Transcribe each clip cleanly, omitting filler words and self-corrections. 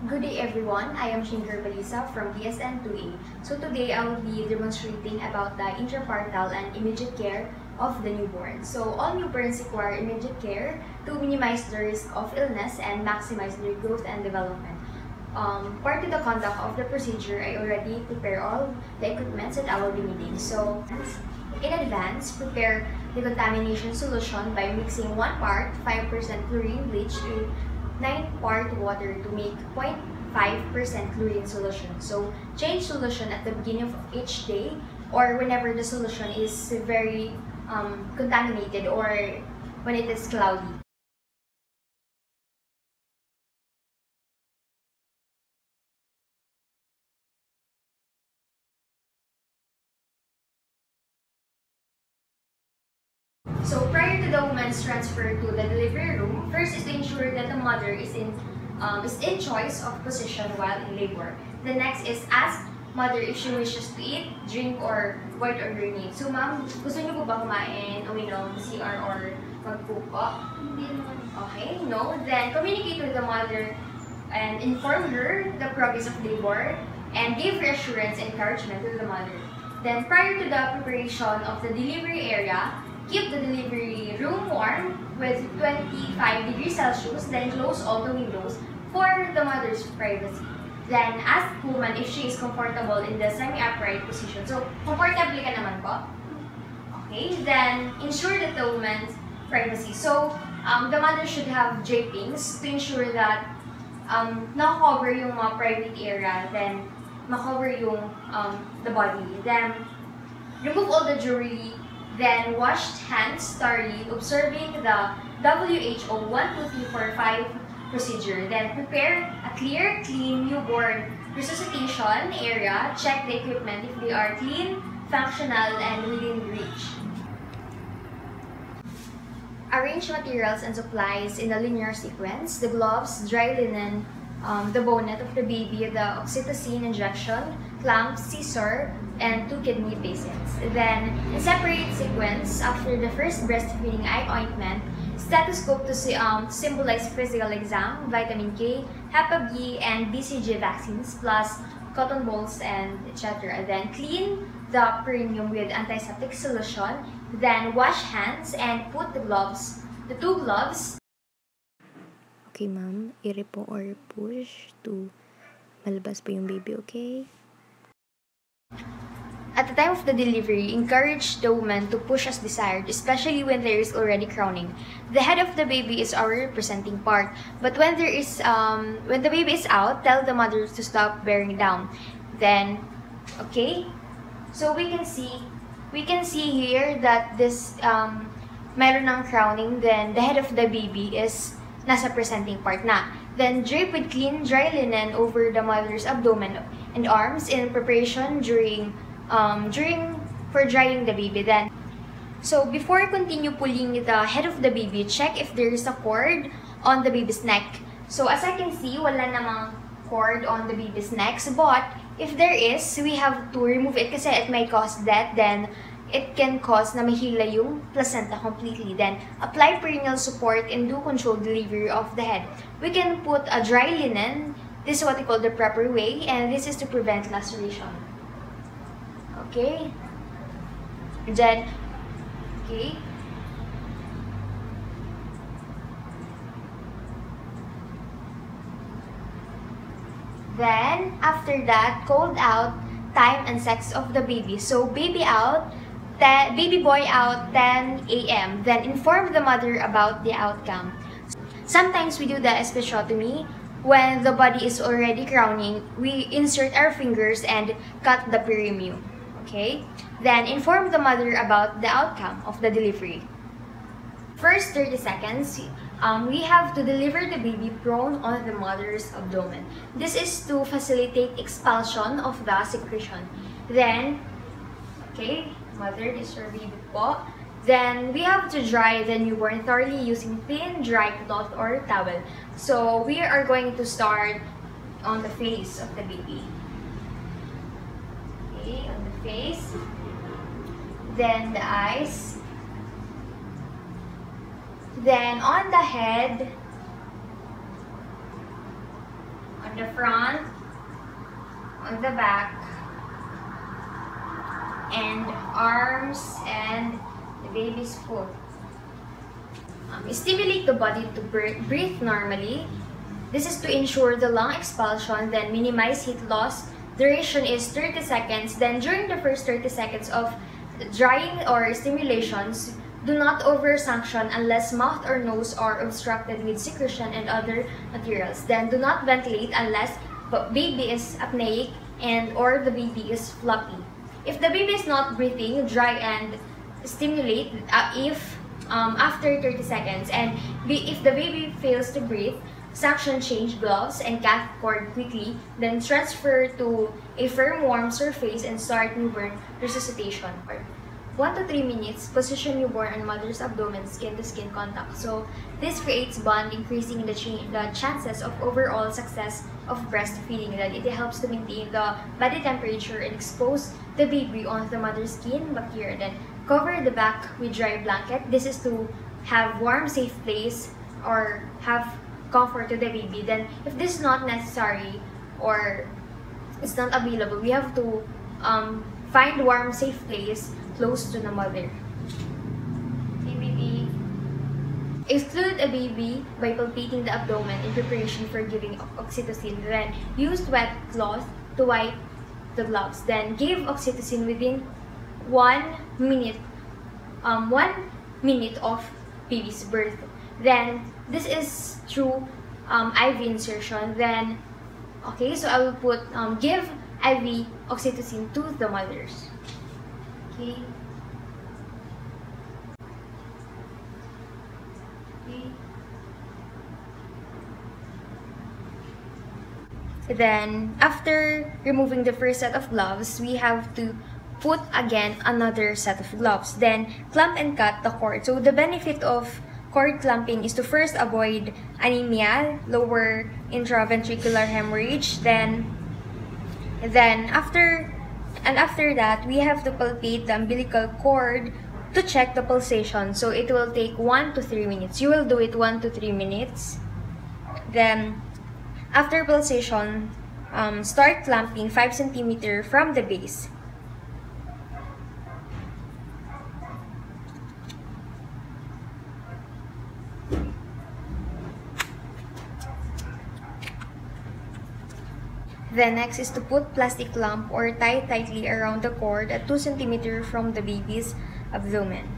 Good day everyone, I am Shinger Balisa from DSN 2A. So today I will be demonstrating about the intrapartal and immediate care of the newborn. So all newborns require immediate care to minimize the risk of illness and maximize their growth and development. Part of the conduct of the procedure, I already prepare all the equipment that I will be needing. So in advance, prepare the contamination solution by mixing 1 part 5% chlorine bleach to 9-part water to make 0.5% chlorine solution. So change solution at the beginning of each day or whenever the solution is very contaminated or when it is cloudy. So prior to the woman's transfer to the delivery room, first is to ensure that the mother is in choice of position while in labor. The next is ask mother if she wishes to eat, drink, or void order needs. So ma'am, gusto niyo po ba kumain, uminom, CR, or magpupo? Hindi naman. Okay, no. Then communicate with the mother and inform her the progress of labor and give reassurance and encouragement to the mother. Then prior to the preparation of the delivery area, keep the delivery room warm with 25 degrees Celsius, then close all the windows for the mother's privacy. Then ask woman if she is comfortable in the semi-upright position. So, comfortable ka naman po? Okay, then ensure that the woman's privacy. So, the mother should have drapings to ensure that na-cover yung mga private area, then ma-cover yung the body. Then, remove all the jewelry. Then, wash hands thoroughly, observing the WHO 1, 2, 3, 4, 5 procedure. Then, prepare a clear, clean newborn resuscitation area. Check the equipment if they are clean, functional, and within reach. Arrange materials and supplies in a linear sequence. The gloves, dry linen, the bonnet of the baby, the oxytocin injection, clamps, scissor, and 2 kidney basins. Then, in separate sequence, after the first breastfeeding eye ointment, stethoscope to symbolize physical exam, vitamin K, Hep B, and BCG vaccines, plus cotton balls and etc. Then, clean the perineum with antiseptic solution. Then, wash hands and put the 2 gloves. Okay, ma'am. I-repo or push to malabas po yung baby, okay? At the time of the delivery, encourage the woman to push as desired, especially when there is already crowning. The head of the baby is our representing part, but when the baby is out, tell the mother to stop bearing down. Then, okay, so we can see here that this meron ng crowning. Then the head of the baby is nasa presenting part na. Then drape with clean, dry linen over the mother's abdomen and arms in preparation for drying the baby. Then, so before continue pulling the head of the baby, check if there is a cord on the baby's neck. So as I can see, wala namang cord on the baby's neck. But if there is, we have to remove it kasi it may cause death. Then it can cause na mahila yung placenta completely. Then, apply perineal support and do controlled delivery of the head. We can put a dry linen. This is what we call the proper way, and this is to prevent laceration. Okay? Then, okay. Then, after that, called out time and sex of the baby. So, baby boy out 10 a.m. Then inform the mother about the outcome. Sometimes we do the episiotomy when the body is already crowning. We insert our fingers and cut the perineum. Okay? Then inform the mother about the outcome of the delivery. First 30 seconds, we have to deliver the baby prone on the mother's abdomen. This is to facilitate expulsion of the secretion. Then, okay, mother, this is your baby po. Then, we have to dry the newborn thoroughly using thin, dry cloth or towel. So, we are going to start on the face of the baby. Okay, on the face. Then, the eyes. Then, on the head. On the front, on the back, and arms and the baby's foot. Stimulate the body to breathe normally. This is to ensure the lung expulsion, then minimize heat loss. Duration is 30 seconds. Then during the first 30 seconds of drying or stimulations, do not over-suction unless mouth or nose are obstructed with secretion and other materials. Then do not ventilate unless baby is apneic and or the baby is floppy. If the baby is not breathing, dry and stimulate after 30 seconds. And if the baby fails to breathe, suction, change gloves and cath cord quickly, then transfer to a firm warm surface and start newborn resuscitation. For 1 to 3 minutes, position newborn on mother's abdomen, skin-to-skin contact. So this creates bond, increasing the chances of overall success of breastfeeding. That it helps to maintain the body temperature and expose the baby on the mother's skin bacteria. Then cover the back with dry blanket. This is to have warm, safe place or have comfort to the baby. Then if this is not necessary or it's not available, we have to find warm, safe place close to the mother. Okay, baby. Exclude a baby by palpating the abdomen in preparation for giving oxytocin. Then use wet cloth to wipe the gloves. Then give oxytocin within 1 minute. 1 minute of baby's birth. Then this is through IV insertion. Then okay, so I will put give IV oxytocin to the mothers. Okay. Then, after removing the first set of gloves, we have to put again another set of gloves. Then, clamp and cut the cord. So, the benefit of cord clamping is to first avoid anemia, lower intraventricular hemorrhage. Then after that, we have to palpate the umbilical cord to check the pulsation. So it will take 1 to 3 minutes. You will do it 1 to 3 minutes. Then after pulsation, start clamping 5 cm from the base. Then next is to put plastic clamp or tie tightly around the cord at 2 cm from the baby's abdomen.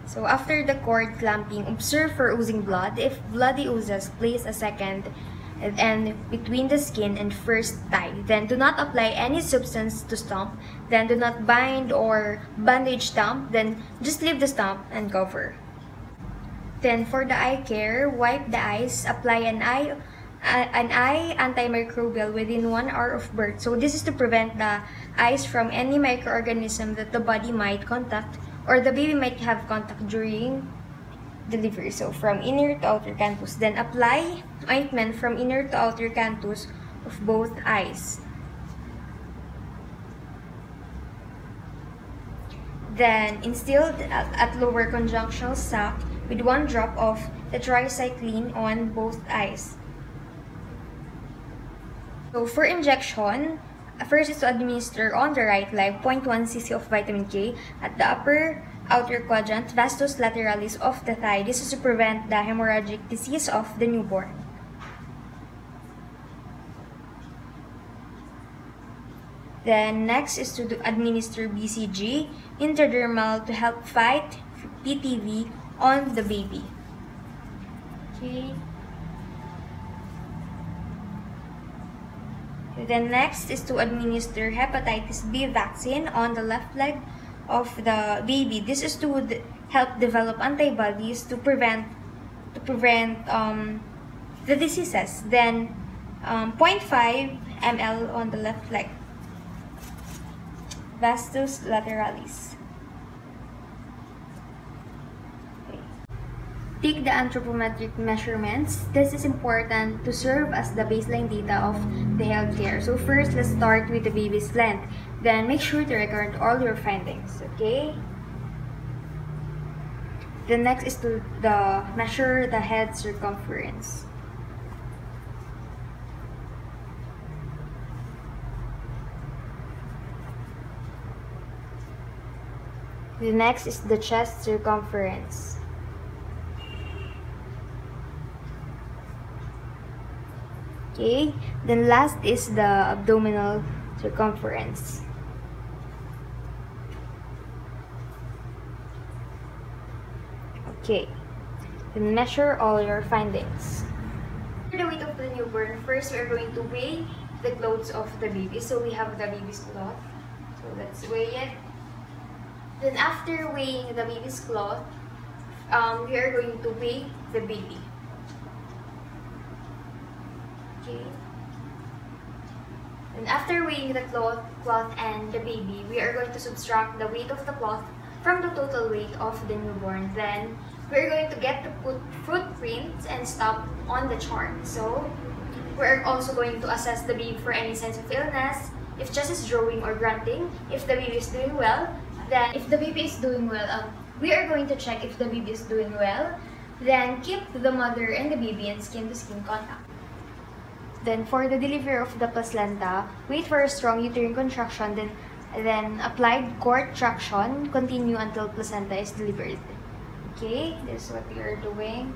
So after the cord clamping, observe for oozing blood. If bloody oozes, place a second and between the skin and first tie. Then do not apply any substance to stump. Then do not bind or bandage stump. Then just leave the stump and cover. Then for the eye care, wipe the eyes. Apply an eye antimicrobial within 1 hour of birth. So this is to prevent the eyes from any microorganism that the body might contact or the baby might have contact during delivery. So from inner to outer canthus. Then apply ointment from inner to outer canthus of both eyes. Then instilled at lower conjunctional sac with 1 drop of tetracycline on both eyes. So for injection, first is to administer on the right leg 0.1 cc of vitamin K at the upper outer quadrant, vastus lateralis of the thigh. This is to prevent the hemorrhagic disease of the newborn. Then next is to administer BCG intradermal to help fight PTV on the baby. Okay. Then next is to administer hepatitis B vaccine on the left leg of the baby. This is to help develop antibodies to prevent the diseases. Then 0.5 ml on the left leg. Vastus lateralis. Okay. take the anthropometric measurements. This is important to serve as the baseline data of the healthcare. So first, let's start with the baby's length. Then make sure to record all your findings, okay? The next is to measure the head circumference. The next is the chest circumference. Okay, then last is the abdominal circumference. Okay, then measure all your findings. For the weight of the newborn, first we are going to weigh the clothes of the baby. So we have the baby's cloth. So let's weigh it. Then after weighing the baby's cloth, we are going to weigh the baby. Okay. And after weighing the cloth and the baby, we are going to subtract the weight of the cloth from the total weight of the newborn. Then we're going to get the footprints and stop on the chart. So we're also going to assess the baby for any signs of illness, if chest is drawing or grunting, if the baby is doing well. Then if the baby is doing well, we are going to check if the baby is doing well. Then keep the mother and the baby in skin-to-skin contact. Then for the delivery of the placenta, wait for a strong uterine contraction, then applied cord traction, continue until placenta is delivered. Okay, this is what we are doing.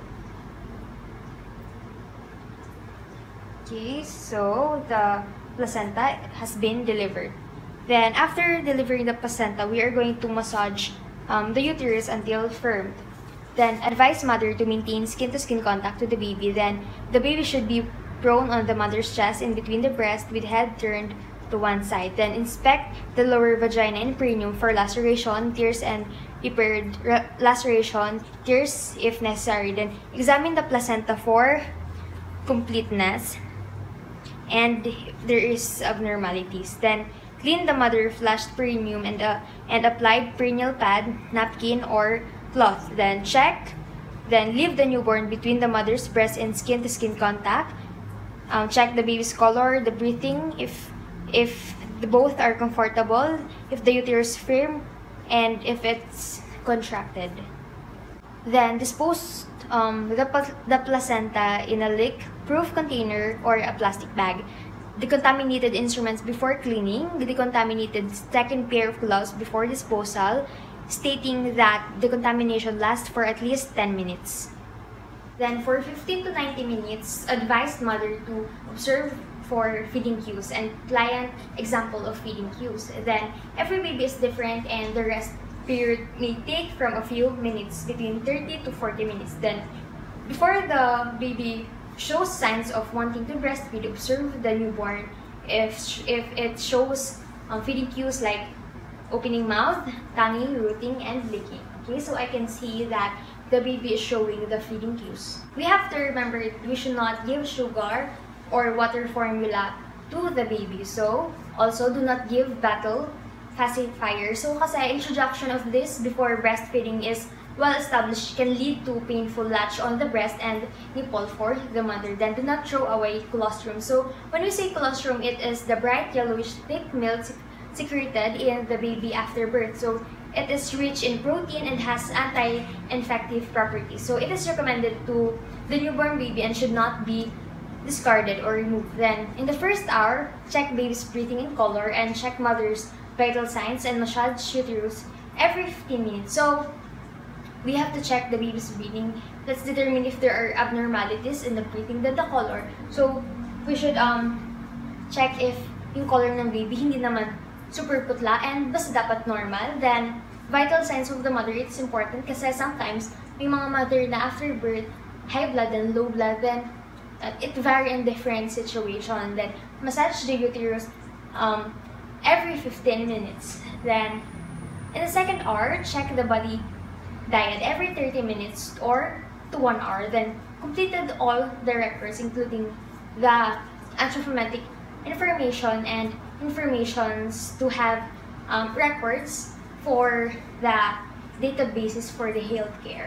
Okay, so the placenta has been delivered. Then after delivering the placenta, we are going to massage the uterus until firmed. Then advise mother to maintain skin-to-skin contact with the baby. Then the baby should be prone on the mother's chest in between the breast with head turned to one side. Then inspect the lower vagina and perineum for laceration, tears, and repaired laceration, tears if necessary. Then examine the placenta for completeness and there is abnormalities. Then clean the mother flushed perineum and applied perineal pad, napkin, or cloth. Then check. Then leave the newborn between the mother's breast and skin-to-skin contact. Check the baby's color, the breathing, if both are comfortable, if the uterus is firm, and if it's contracted. Then dispose the placenta in a leak-proof container or a plastic bag. Decontaminated instruments before cleaning. Decontaminated second pair of gloves before disposal, stating that decontamination lasts for at least 10 minutes. Then for 15 to 90 minutes, advise mother to observe for feeding cues and client example of feeding cues. Then every baby is different and the rest period may take from a few minutes, between 30 to 40 minutes. Then before the baby shows signs of wanting to breastfeed, observe the newborn. If it shows feeding cues like opening mouth, tongue, rooting, and licking. Okay, so I can see that the baby is showing the feeding cues. We have to remember we should not give sugar or water formula to the baby. So also do not give bottle pacifier. So kasi introduction of this before breastfeeding is well established, can lead to painful latch on the breast and nipple for the mother. Then do not throw away colostrum. So when we say colostrum, it is the bright yellowish thick milk secreted in the baby after birth. So it is rich in protein and has anti-infective properties. So it is recommended to the newborn baby and should not be discarded or removed. Then in the first hour, check baby's breathing and color and check mother's vital signs and massage uterus every 15 minutes. So we have to check the baby's breathing. Let's determine if there are abnormalities in the breathing, then the color. So we should check if yung color ng baby hindi naman super putla and basta dapat normal. Then vital signs of the mother, it's important kasi sometimes may mga mother na after birth high blood and low blood, then it vary in different situation. Then massage the uterus every 15 minutes. Then in the second hour, check the body diet every 30 minutes or to 1 hour. Then completed all the records including the anthropometric information and informations to have records for the databases for the healthcare.